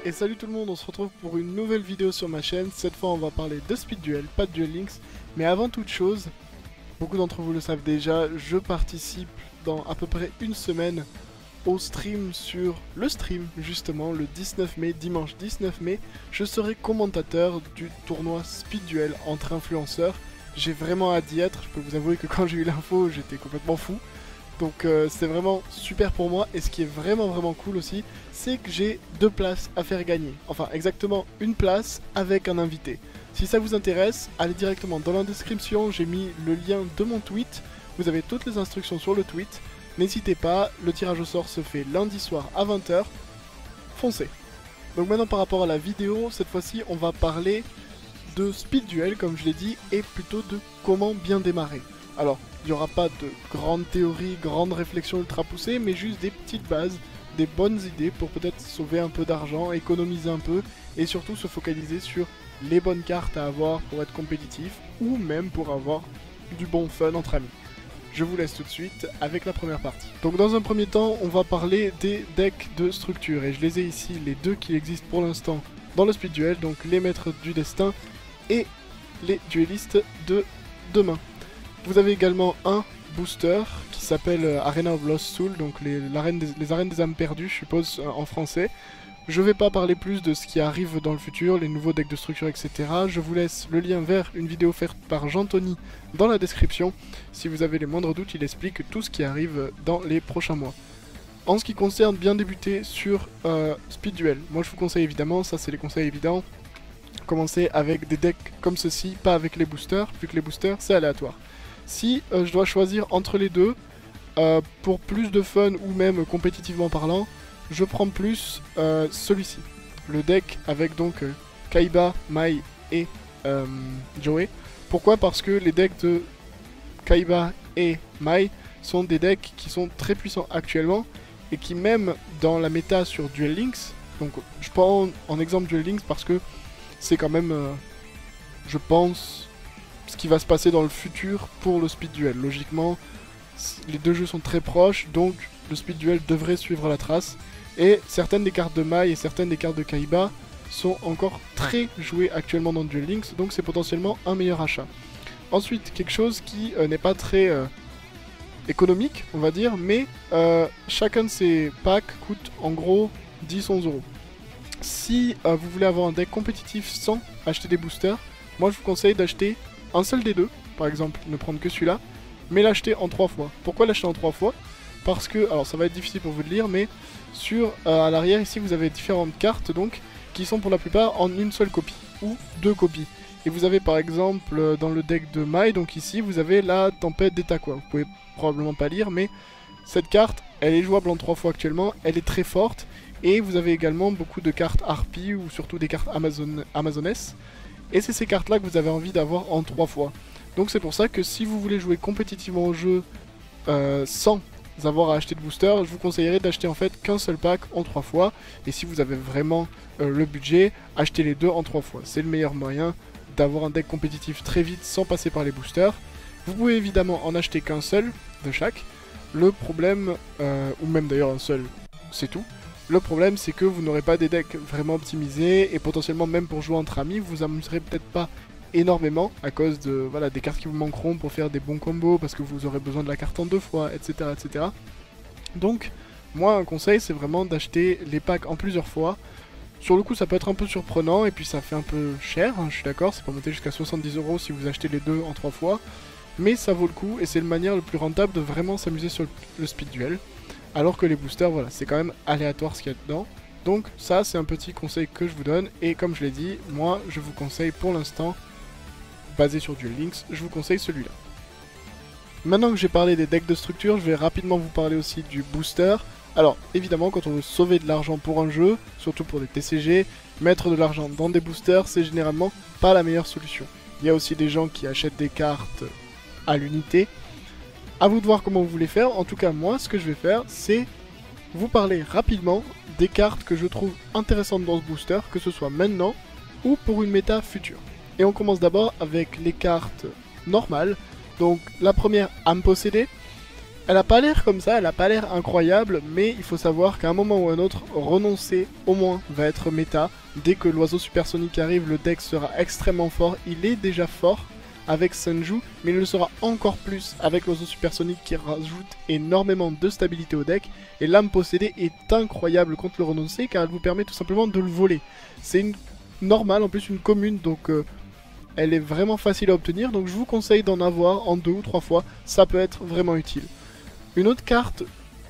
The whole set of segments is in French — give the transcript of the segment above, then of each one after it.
Et salut tout le monde, on se retrouve pour une nouvelle vidéo sur ma chaîne. Cette fois on va parler de Speed Duel, pas de Duel Links. Mais avant toute chose, beaucoup d'entre vous le savent déjà, je participe dans à peu près une semaine au stream sur le stream justement le 19 mai, dimanche 19 mai. Je serai commentateur du tournoi Speed Duel entre influenceurs. J'ai vraiment hâte d'y être, je peux vous avouer que quand j'ai eu l'info j'étais complètement fou. Donc c'est vraiment super pour moi, et ce qui est vraiment cool aussi, c'est que j'ai 2 places à faire gagner. Enfin exactement une place avec un invité. Si ça vous intéresse, allez directement dans la description, j'ai mis le lien de mon tweet. Vous avez toutes les instructions sur le tweet. N'hésitez pas, le tirage au sort se fait lundi soir à 20 h. Foncez. Donc maintenant par rapport à la vidéo, cette fois-ci on va parler de Speed Duel comme je l'ai dit, et plutôt de comment bien démarrer. Alors, il n'y aura pas de grandes théories, grandes réflexions ultra poussées, mais juste des petites bases, des bonnes idées pour peut-être sauver un peu d'argent, économiser un peu, et surtout se focaliser sur les bonnes cartes à avoir pour être compétitif, ou même pour avoir du bon fun entre amis. Je vous laisse tout de suite avec la première partie. Donc dans un premier temps, on va parler des decks de structure, et je les ai ici, les deux qui existent pour l'instant dans le Speed Duel, donc les maîtres du destin et les duellistes de demain. Vous avez également un booster qui s'appelle Arena of Lost Soul, donc les arènes des âmes perdues, je suppose, en français. Je vais pas parler plus de ce qui arrive dans le futur, les nouveaux decks de structure, etc. Je vous laisse le lien vers une vidéo faite par Jean-Tony dans la description. Si vous avez les moindres doutes, il explique tout ce qui arrive dans les prochains mois. En ce qui concerne bien débuter sur Speed Duel, moi je vous conseille évidemment, ça c'est les conseils évidents, commencer avec des decks comme ceci, pas avec les boosters, vu que les boosters c'est aléatoire. Si je dois choisir entre les deux, pour plus de fun ou même compétitivement parlant, je prends plus celui-ci. Le deck avec donc Kaiba, Mai et Joey. Pourquoi? Parce que les decks de Kaiba et Mai sont des decks qui sont très puissants actuellement et qui même dans la méta sur Duel Links, donc je prends en exemple Duel Links parce que c'est quand même, je pense, ce qui va se passer dans le futur pour le Speed Duel. Logiquement, les deux jeux sont très proches, donc le Speed Duel devrait suivre la trace. Et certaines des cartes de Mai et certaines des cartes de Kaiba sont encore très jouées actuellement dans Duel Links, donc c'est potentiellement un meilleur achat. Ensuite, quelque chose qui n'est pas très économique, on va dire, mais chacun de ces packs coûte en gros 10-11 €. Si vous voulez avoir un deck compétitif sans acheter des boosters, moi je vous conseille d'acheter un seul des deux, par exemple ne prendre que celui-là, mais l'acheter en 3 fois. Pourquoi l'acheter en 3 fois? Parce que, alors ça va être difficile pour vous de lire, mais sur à l'arrière ici vous avez différentes cartes donc qui sont pour la plupart en une seule copie ou 2 copies. Et vous avez par exemple dans le deck de Mai, donc ici vous avez la tempête d'Etaqua. Vous pouvez probablement pas lire, mais cette carte elle est jouable en 3 fois actuellement, elle est très forte. Et vous avez également beaucoup de cartes Harpie ou surtout des cartes Amazonesses. Et c'est ces cartes là que vous avez envie d'avoir en 3 fois. Donc c'est pour ça que si vous voulez jouer compétitivement au jeu sans avoir à acheter de booster, je vous conseillerais d'acheter en fait qu'un seul pack en 3 fois. Et si vous avez vraiment le budget, achetez les deux en 3 fois. C'est le meilleur moyen d'avoir un deck compétitif très vite sans passer par les boosters. Vous pouvez évidemment en acheter qu'un seul de chaque. Le problème, ou même d'ailleurs un seul, c'est tout. Le problème c'est que vous n'aurez pas des decks vraiment optimisés et potentiellement même pour jouer entre amis vous amuserez peut-être pas énormément à cause de voilà, des cartes qui vous manqueront pour faire des bons combos parce que vous aurez besoin de la carte en 2 fois, etc. etc. Donc moi un conseil c'est vraiment d'acheter les packs en plusieurs fois. Sur le coup ça peut être un peu surprenant et puis ça fait un peu cher, hein, je suis d'accord, c'est pas monter jusqu'à 70 € si vous achetez les deux en 3 fois. Mais ça vaut le coup et c'est la manière le plus rentable de vraiment s'amuser sur le Speed Duel. Alors que les boosters, voilà, c'est quand même aléatoire ce qu'il y a dedans. Donc ça, c'est un petit conseil que je vous donne. Et comme je l'ai dit, moi, je vous conseille pour l'instant, basé sur Duel Links, je vous conseille celui-là. Maintenant que j'ai parlé des decks de structure, je vais rapidement vous parler aussi du booster. Alors, évidemment, quand on veut sauver de l'argent pour un jeu, surtout pour des TCG, mettre de l'argent dans des boosters, c'est généralement pas la meilleure solution. Il y a aussi des gens qui achètent des cartes à l'unité. A vous de voir comment vous voulez faire. En tout cas moi ce que je vais faire c'est vous parler rapidement des cartes que je trouve intéressantes dans ce booster, que ce soit maintenant ou pour une méta future. Et on commence d'abord avec les cartes normales. Donc la première, âme possédée. Elle a pas l'air comme ça, elle a pas l'air incroyable, mais il faut savoir qu'à un moment ou un autre, renoncer au moins va être méta. Dès que l'oiseau supersonique arrive, le deck sera extrêmement fort. Il est déjà fort avec Senju, mais il le sera encore plus avec l'oiseau supersonique qui rajoute énormément de stabilité au deck. Et l'âme possédée est incroyable contre le renoncer car elle vous permet tout simplement de le voler. C'est une normale, en plus une commune, donc elle est vraiment facile à obtenir. Donc je vous conseille d'en avoir en 2 ou 3 fois, ça peut être vraiment utile. Une autre carte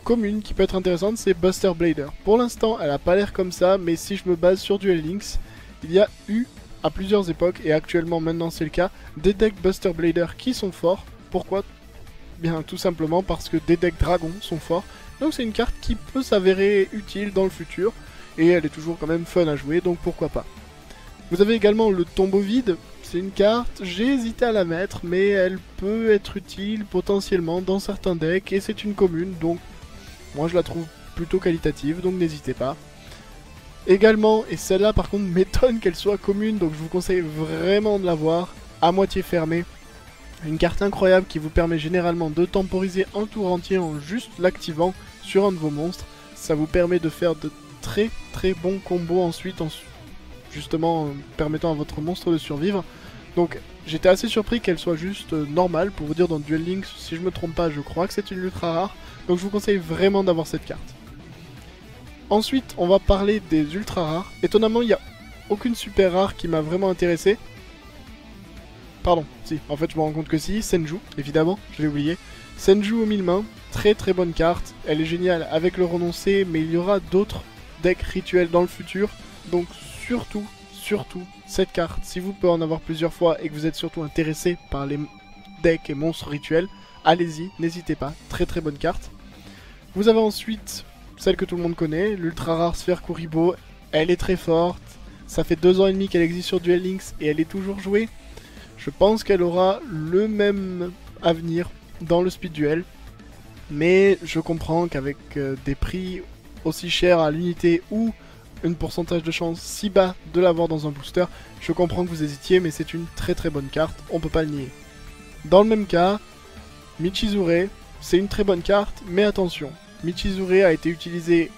commune qui peut être intéressante, c'est Buster Blader. Pour l'instant, elle a pas l'air comme ça, mais si je me base sur Duel Links, il y a eu à plusieurs époques, et actuellement maintenant c'est le cas, des decks Buster Blader qui sont forts. Pourquoi? Bien tout simplement parce que des decks dragons sont forts. Donc c'est une carte qui peut s'avérer utile dans le futur, et elle est toujours quand même fun à jouer, donc pourquoi pas. Vous avez également le Tombeau Vide. C'est une carte, j'ai hésité à la mettre, mais elle peut être utile potentiellement dans certains decks, et c'est une commune, donc moi je la trouve plutôt qualitative, donc n'hésitez pas. Également, et celle-là par contre m'étonne qu'elle soit commune, donc je vous conseille vraiment de l'avoir, à moitié fermée. Une carte incroyable qui vous permet généralement de temporiser un tour entier en juste l'activant sur un de vos monstres. Ça vous permet de faire de très bons combos ensuite, justement permettant à votre monstre de survivre. Donc j'étais assez surpris qu'elle soit juste normale. Pour vous dire, dans Duel Links, si je me trompe pas, je crois que c'est une ultra rare. Donc je vous conseille vraiment d'avoir cette carte. Ensuite, on va parler des ultra rares. Étonnamment, il n'y a aucune super rare qui m'a vraiment intéressé. Pardon, si, en fait je me rends compte que si, Senju, évidemment, je l'ai oublié. Senju aux 1000 mains, très bonne carte. Elle est géniale avec le renoncé, mais il y aura d'autres decks rituels dans le futur. Donc surtout, cette carte, si vous pouvez en avoir plusieurs fois et que vous êtes surtout intéressé par les decks et monstres rituels, allez-y, n'hésitez pas, très bonne carte. Vous avez ensuite celle que tout le monde connaît, l'ultra rare Sphère Kuriboh. Elle est très forte, ça fait 2 ans et demi qu'elle existe sur Duel Links et elle est toujours jouée. Je pense qu'elle aura le même avenir dans le speed duel, mais je comprends qu'avec des prix aussi chers à l'unité ou un pourcentage de chance si bas de l'avoir dans un booster, je comprends que vous hésitiez, mais c'est une très bonne carte, on peut pas le nier. Dans le même cas, Michizure, c'est une très bonne carte, mais attention, Michizure a été utilisé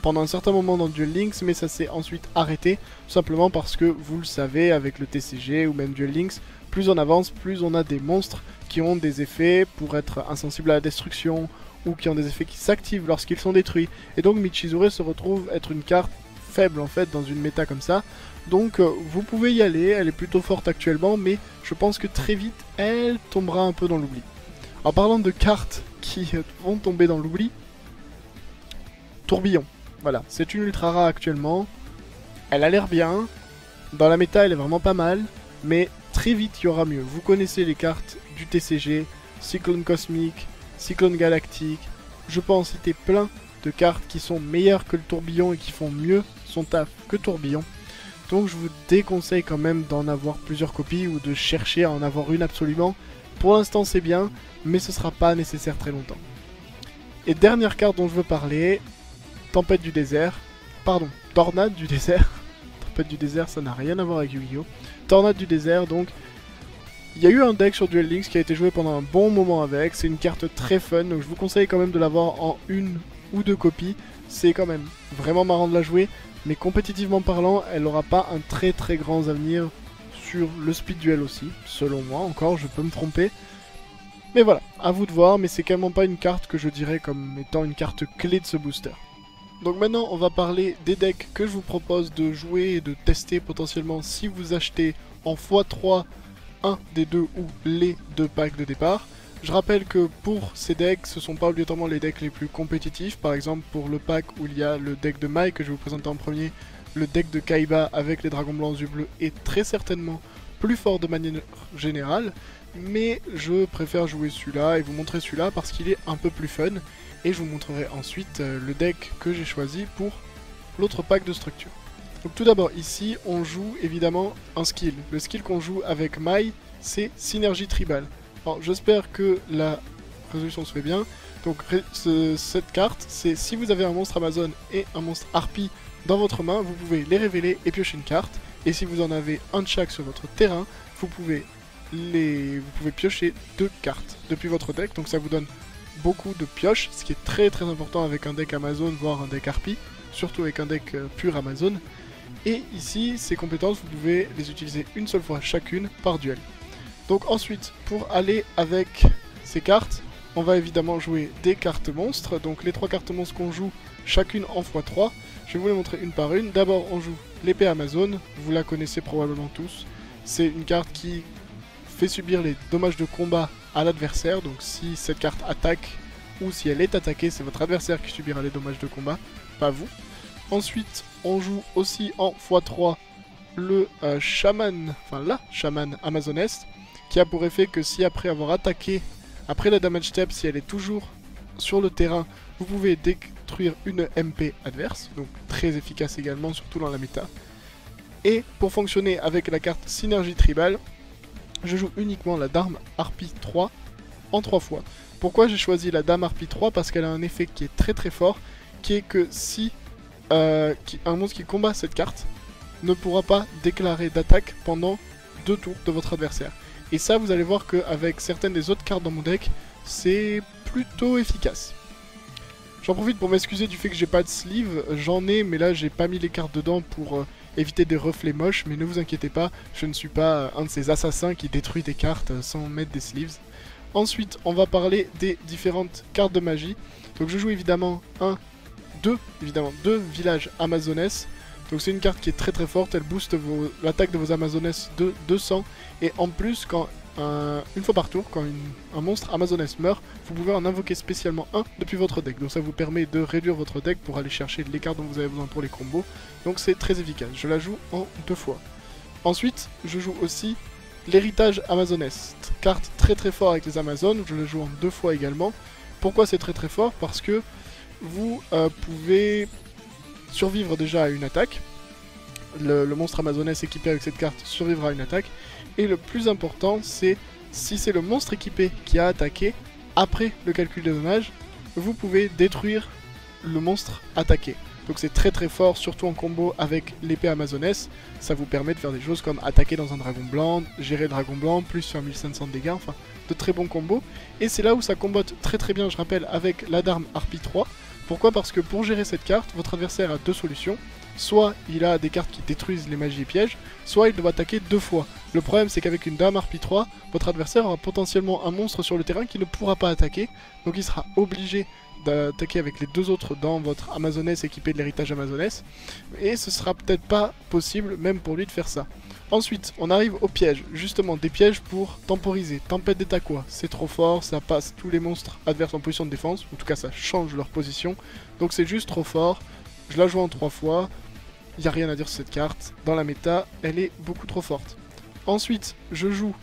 pendant un certain moment dans Duel Links, mais ça s'est ensuite arrêté, tout simplement parce que, vous le savez, avec le TCG ou même Duel Links, plus on avance, plus on a des monstres qui ont des effets pour être insensibles à la destruction, ou qui ont des effets qui s'activent lorsqu'ils sont détruits. Et donc Michizure se retrouve être une carte faible en fait dans une méta comme ça. Donc vous pouvez y aller, elle est plutôt forte actuellement, mais je pense que très vite elle tombera un peu dans l'oubli. En parlant de cartes qui vont tomber dans l'oubli, Tourbillon. Voilà, c'est une ultra rare actuellement. Elle a l'air bien. Dans la méta, elle est vraiment pas mal. Mais très vite, il y aura mieux. Vous connaissez les cartes du TCG, Cyclone Cosmique, Cyclone Galactique. Je peux en citer plein de cartes qui sont meilleures que le Tourbillon et qui font mieux son taf que Tourbillon. Donc je vous déconseille quand même d'en avoir plusieurs copies ou de chercher à en avoir une absolument. Pour l'instant, c'est bien, mais ce sera pas nécessaire très longtemps. Et dernière carte dont je veux parler, Tempête du désert. Pardon, Tornade du désert. Tempête du désert, ça n'a rien à voir avec Yu-Gi-Oh! Tornade du désert, donc. Il y a eu un deck sur Duel Links qui a été joué pendant un bon moment avec. C'est une carte très fun, donc je vous conseille quand même de l'avoir en 1 ou 2 copies. C'est quand même vraiment marrant de la jouer, mais compétitivement parlant, elle n'aura pas un très grand avenir sur le speed duel aussi. Selon moi, encore, je peux me tromper. Mais voilà, à vous de voir, mais c'est clairement pas une carte que je dirais comme étant une carte clé de ce booster. Donc maintenant on va parler des decks que je vous propose de jouer et de tester potentiellement si vous achetez en x3 un des deux ou les 2 packs de départ. Je rappelle que pour ces decks, ce sont pas obligatoirement les decks les plus compétitifs. Par exemple pour le pack où il y a le deck de Mai que je vais vous présenter en premier, le deck de Kaiba avec les dragons blancs yeux bleus est très certainement plus fort de manière générale. Mais je préfère jouer celui-là et vous montrer celui-là parce qu'il est un peu plus fun. Et je vous montrerai ensuite le deck que j'ai choisi pour l'autre pack de structure. Donc tout d'abord ici on joue évidemment un skill. Le skill qu'on joue avec Mai c'est Synergie Tribale. Alors j'espère que la résolution se fait bien. Donc cette carte c'est si vous avez un monstre Amazon et un monstre Harpie dans votre main, vous pouvez les révéler et piocher une carte. Et si vous en avez un de chaque sur votre terrain, vous pouvez piocher 2 cartes depuis votre deck. Donc ça vous donne beaucoup de pioches, ce qui est très très important avec un deck Amazon, voire un deck Harpie, surtout avec un deck pur Amazon. Et ici, ces compétences, vous pouvez les utiliser une seule fois chacune par duel. Donc ensuite, pour aller avec ces cartes, on va évidemment jouer des cartes monstres. Donc les 3 cartes monstres qu'on joue, chacune en x3. Je vais vous les montrer une par une. D'abord, on joue l'épée Amazon, vous la connaissez probablement tous. C'est une carte qui fait subir les dommages de combat à l'adversaire. Donc si cette carte attaque ou si elle est attaquée, c'est votre adversaire qui subira les dommages de combat, pas vous. Ensuite, on joue aussi en x3 le chaman, enfin la chaman amazonesse, qui a pour effet que si après avoir attaqué, après la damage step, si elle est toujours sur le terrain, vous pouvez détruire une MP adverse, donc très efficace également, surtout dans la méta. Et pour fonctionner avec la carte Synergie Tribal, je joue uniquement la Dame Harpie 3 en 3 fois. Pourquoi j'ai choisi la Dame Harpie 3? Parce qu'elle a un effet qui est très très fort, qui est que si un monstre qui combat cette carte ne pourra pas déclarer d'attaque pendant 2 tours de votre adversaire. Et ça, vous allez voir qu'avec certaines des autres cartes dans mon deck, c'est plutôt efficace. J'en profite pour m'excuser du fait que j'ai pas de sleeve, j'en ai, mais là j'ai pas mis les cartes dedans pour éviter des reflets moches, mais ne vous inquiétez pas, je ne suis pas un de ces assassins qui détruit des cartes sans mettre des sleeves. Ensuite, on va parler des différentes cartes de magie. Donc je joue évidemment deux villages amazonesses. Donc c'est une carte qui est très très forte, elle booste l'attaque de vos amazonesses de 200. Et en plus, une fois par tour, quand un monstre amazonesse meurt, vous pouvez en invoquer spécialement un depuis votre deck. Donc ça vous permet de réduire votre deck pour aller chercher les cartes dont vous avez besoin pour les combos. Donc c'est très efficace, je la joue en 2 fois. Ensuite, je joue aussi l'héritage amazonesse. Carte très très fort avec les Amazones, je la joue en 2 fois également. Pourquoi c'est très très fort? Parce que vous pouvez survivre déjà à une attaque. Le monstre amazonesse équipé avec cette carte survivra à une attaque. Et le plus important, c'est si c'est le monstre équipé qui a attaqué, après le calcul des dommages, vous pouvez détruire le monstre attaqué. Donc c'est très très fort, surtout en combo avec l'épée amazonesse. Ça vous permet de faire des choses comme attaquer dans un dragon blanc, gérer le dragon blanc, plus faire 1500 de dégâts, enfin de très bons combos. Et c'est là où ça combote très très bien, je rappelle, avec la Dame Harpie 3. Pourquoi? Parce que pour gérer cette carte, votre adversaire a 2 solutions. Soit il a des cartes qui détruisent les magies et pièges, soit il doit attaquer 2 fois. Le problème c'est qu'avec une Dame Harpie 3, votre adversaire aura potentiellement un monstre sur le terrain qui ne pourra pas attaquer. Donc il sera obligé d'attaquer avec les 2 autres dans votre amazonesse équipée de l'héritage amazonesse. Et ce sera peut-être pas possible même pour lui de faire ça. Ensuite, on arrive aux pièges. Justement, des pièges pour temporiser. Tempête des Taquois, c'est trop fort, ça passe tous les monstres adverses en position de défense. En tout cas, ça change leur position. Donc c'est juste trop fort. Je la joue en 3 fois. Il n'y a rien à dire sur cette carte. Dans la méta, elle est beaucoup trop forte. Ensuite, je joue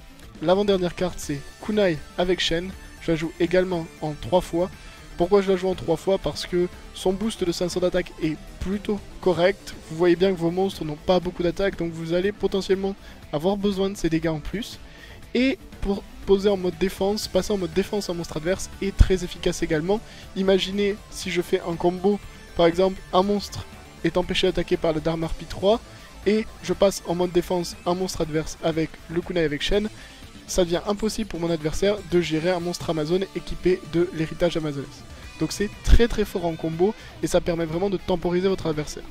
l'avant-dernière carte, c'est Kunai avec Shen. Je la joue également en 3 fois. Pourquoi je la joue en 3 fois? Parce que son boost de 500 d'attaque est plutôt correct. Vous voyez bien que vos monstres n'ont pas beaucoup d'attaque, donc vous allez potentiellement avoir besoin de ces dégâts en plus. Et pour poser en mode défense, passer en mode défense un monstre adverse est très efficace également. Imaginez si je fais un combo, par exemple un monstre est empêché d'attaquer par la Dame Harpie 3, et je passe en mode défense un monstre adverse avec le Kunai avec Shen. Ça devient impossible pour mon adversaire de gérer un monstre Amazon équipé de l'héritage amazonesse. Donc c'est très très fort en combo et ça permet vraiment de temporiser votre adversaire.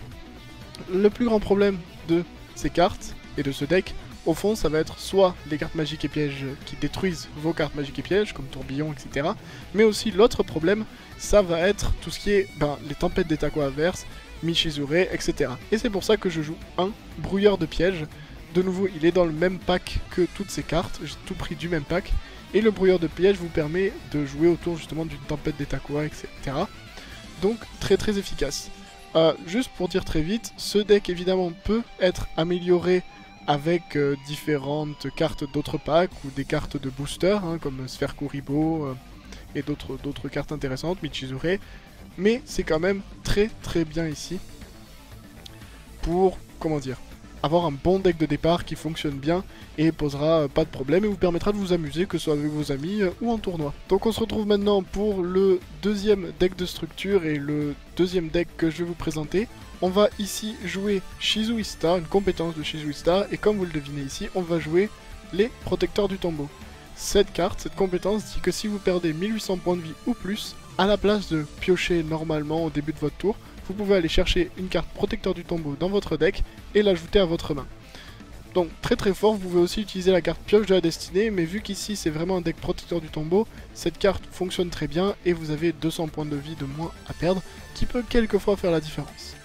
Le plus grand problème de ces cartes et de ce deck, au fond, ça va être soit les cartes magiques et pièges qui détruisent vos cartes magiques et pièges, comme tourbillon, etc. Mais aussi l'autre problème, ça va être tout ce qui est les tempêtes des Taquois adverses, Michizure, etc. Et c'est pour ça que je joue un brouilleur de pièges. De nouveau, il est dans le même pack que toutes ces cartes, j'ai tout pris du même pack. Et le brouilleur de piège vous permet de jouer autour justement d'une tempête des Taquois, etc. Donc très très efficace. Juste pour dire très vite, ce deck évidemment peut être amélioré avec différentes cartes d'autres packs ou des cartes de booster, comme Sphère Kuribo et d'autres cartes intéressantes, Michizure. Mais c'est quand même très très bien ici pour, comment dire, avoir un bon deck de départ qui fonctionne bien et posera pas de problème et vous permettra de vous amuser, que ce soit avec vos amis ou en tournoi. Donc on se retrouve maintenant pour le deuxième deck de structure et le deuxième deck que je vais vous présenter. On va ici jouer Shizuista, une compétence de Shizuista, et comme vous le devinez ici, on va jouer les protecteurs du tombeau. cette carte, cette compétence dit que si vous perdez 1800 points de vie ou plus, à la place de piocher normalement au début de votre tour, vous pouvez aller chercher une carte protecteur du tombeau dans votre deck et l'ajouter à votre main. Donc très très fort, vous pouvez aussi utiliser la carte pioche de la destinée, mais vu qu'ici c'est vraiment un deck protecteur du tombeau, cette carte fonctionne très bien et vous avez 200 points de vie de moins à perdre, qui peut quelquefois faire la différence.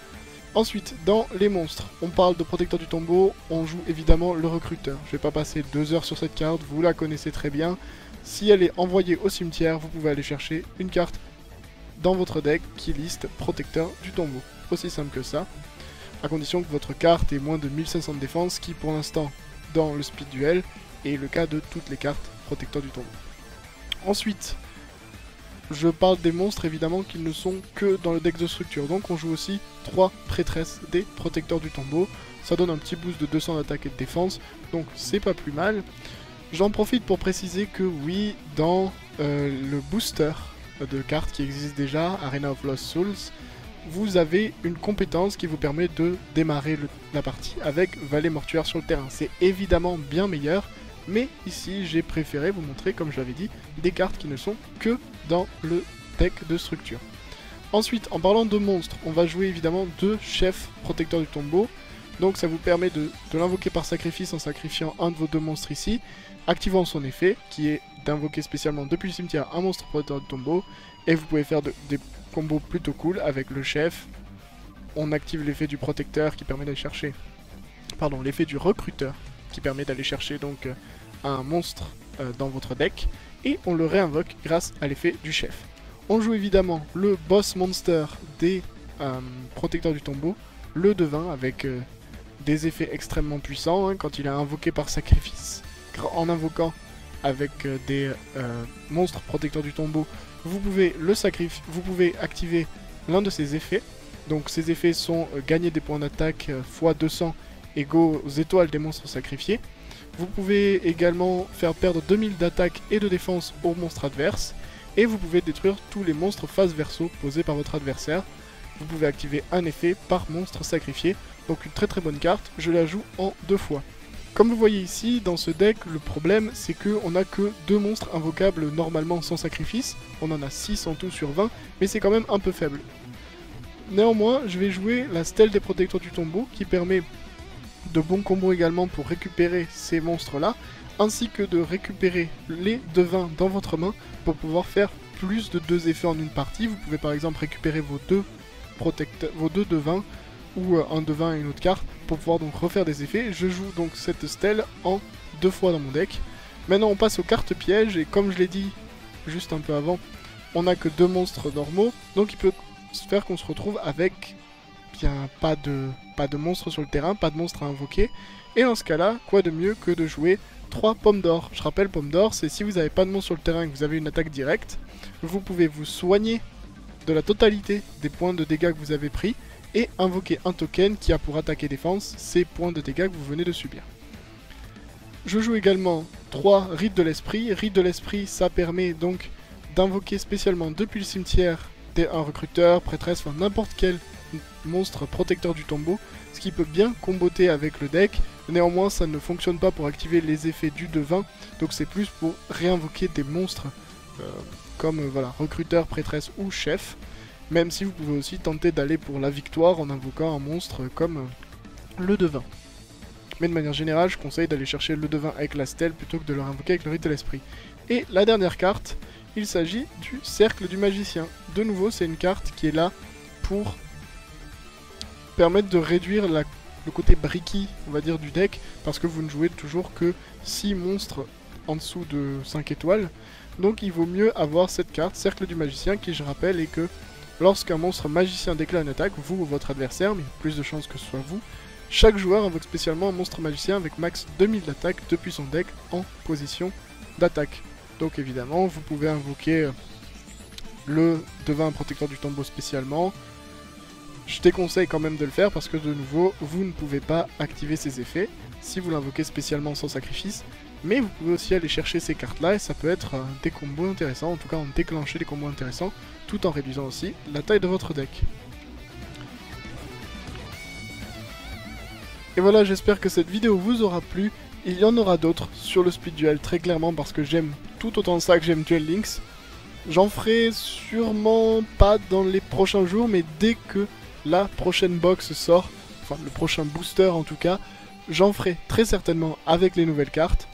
Ensuite, dans les monstres, on parle de protecteur du tombeau, on joue évidemment le recruteur. Je vais pas passer 2 heures sur cette carte, vous la connaissez très bien. Si elle est envoyée au cimetière, vous pouvez aller chercher une carte dans votre deck qui liste protecteur du tombeau. Aussi simple que ça, à condition que votre carte ait moins de 1500 de défense, qui pour l'instant, dans le speed duel, est le cas de toutes les cartes protecteur du tombeau. Ensuite, je parle des monstres évidemment qui ne sont que dans le deck de structure. Donc on joue aussi 3 prêtresses des protecteurs du tombeau. Ça donne un petit boost de 200 d'attaque et de défense, donc c'est pas plus mal. J'en profite pour préciser que oui, dans le booster de cartes qui existe déjà, Arena of Lost Souls, vous avez une compétence qui vous permet de démarrer la partie avec Valet Mortuaire sur le terrain. C'est évidemment bien meilleur, mais ici j'ai préféré vous montrer, comme je l'avais dit, des cartes qui ne sont que dans le deck de structure. Ensuite, en parlant de monstres, on va jouer évidemment 2 chefs protecteurs du tombeau. Donc ça vous permet de l'invoquer par sacrifice en sacrifiant un de vos 2 monstres ici, activant son effet, qui est d'invoquer spécialement depuis le cimetière un monstre protecteur du tombeau, et vous pouvez faire des combos plutôt cool avec le chef. On active l'effet du protecteur qui permet d'aller chercher... Pardon, l'effet du recruteur qui permet d'aller chercher donc un monstre dans votre deck, et on le réinvoque grâce à l'effet du chef. On joue évidemment le boss monster des protecteurs du tombeau, le devin, avec des effets extrêmement puissants hein, quand il est invoqué par sacrifice. En invoquant avec des monstres protecteurs du tombeau, vous pouvez activer l'un de ses effets. Donc ces effets sont gagner des points d'attaque x 200 égaux aux étoiles des monstres sacrifiés. Vous pouvez également faire perdre 2000 d'attaque et de défense aux monstres adverses. Et vous pouvez détruire tous les monstres face verso posés par votre adversaire. Vous pouvez activer un effet par monstre sacrifié. Donc une très très bonne carte, je la joue en 2 fois. Comme vous voyez ici, dans ce deck, le problème c'est qu'on n'a que 2 monstres invocables normalement sans sacrifice. On en a 6 en tout sur 20, mais c'est quand même un peu faible. Néanmoins, je vais jouer la stèle des protecteurs du tombeau, qui permet de bons combos également pour récupérer ces monstres-là, ainsi que de récupérer les devins dans votre main pour pouvoir faire plus de 2 effets en une partie. Vous pouvez par exemple récupérer vos 2 devins, ou un devin et une autre carte, pour pouvoir donc refaire des effets. Je joue donc cette stèle en 2 fois dans mon deck. Maintenant on passe aux cartes pièges, et comme je l'ai dit juste un peu avant, on n'a que 2 monstres normaux, donc il peut se faire qu'on se retrouve avec bien pas de monstres sur le terrain, pas de monstres à invoquer, et dans ce cas là, quoi de mieux que de jouer 3 pommes d'or. Je rappelle, pommes d'or, c'est si vous n'avez pas de monstre sur le terrain et que vous avez une attaque directe, vous pouvez vous soigner de la totalité des points de dégâts que vous avez pris, et invoquer un token qui a pour attaque et défense ces points de dégâts que vous venez de subir. Je joue également 3 rites de l'esprit. Rites de l'esprit, ça permet donc d'invoquer spécialement depuis le cimetière un recruteur, prêtresse, enfin n'importe quel monstre protecteur du tombeau, ce qui peut bien comboter avec le deck. Néanmoins, ça ne fonctionne pas pour activer les effets du devin, donc c'est plus pour réinvoquer des monstres comme voilà, recruteur, prêtresse ou chef, même si vous pouvez aussi tenter d'aller pour la victoire en invoquant un monstre comme le devin. Mais de manière générale, je conseille d'aller chercher le devin avec la stèle plutôt que de le réinvoquer avec le rite de l'esprit. Et la dernière carte, il s'agit du cercle du magicien. De nouveau, c'est une carte qui est là pour permettre de réduire le côté bricky, on va dire, du deck, parce que vous ne jouez toujours que 6 monstres en dessous de 5 étoiles. Donc il vaut mieux avoir cette carte, cercle du magicien, qui, je rappelle, est que lorsqu'un monstre magicien déclare une attaque, vous ou votre adversaire, mais il y a plus de chances que ce soit vous, chaque joueur invoque spécialement un monstre magicien avec max 2000 d'attaque depuis son deck en position d'attaque. Donc évidemment, vous pouvez invoquer le devin protecteur du tombeau spécialement. Je déconseille quand même de le faire parce que de nouveau, vous ne pouvez pas activer ces effets si vous l'invoquez spécialement sans sacrifice. Mais vous pouvez aussi aller chercher ces cartes-là et ça peut être des combos intéressants, en tout cas en déclencher des combos intéressants, tout en réduisant aussi la taille de votre deck. Et voilà, j'espère que cette vidéo vous aura plu. il y en aura d'autres sur le Speed Duel, très clairement, parce que j'aime tout autant ça que j'aime Duel Links. J'en ferai sûrement pas dans les prochains jours, mais dès que la prochaine box sort, enfin le prochain booster en tout cas, j'en ferai très certainement avec les nouvelles cartes.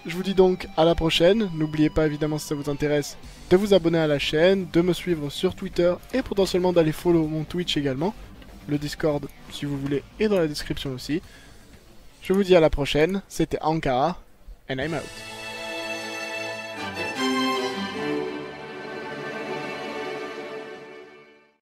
Je vous dis donc à la prochaine, n'oubliez pas évidemment si ça vous intéresse de vous abonner à la chaîne, de me suivre sur Twitter et potentiellement d'aller follow mon Twitch également. Le Discord si vous voulez est dans la description aussi. Je vous dis à la prochaine, c'était Ankara, and I'm out.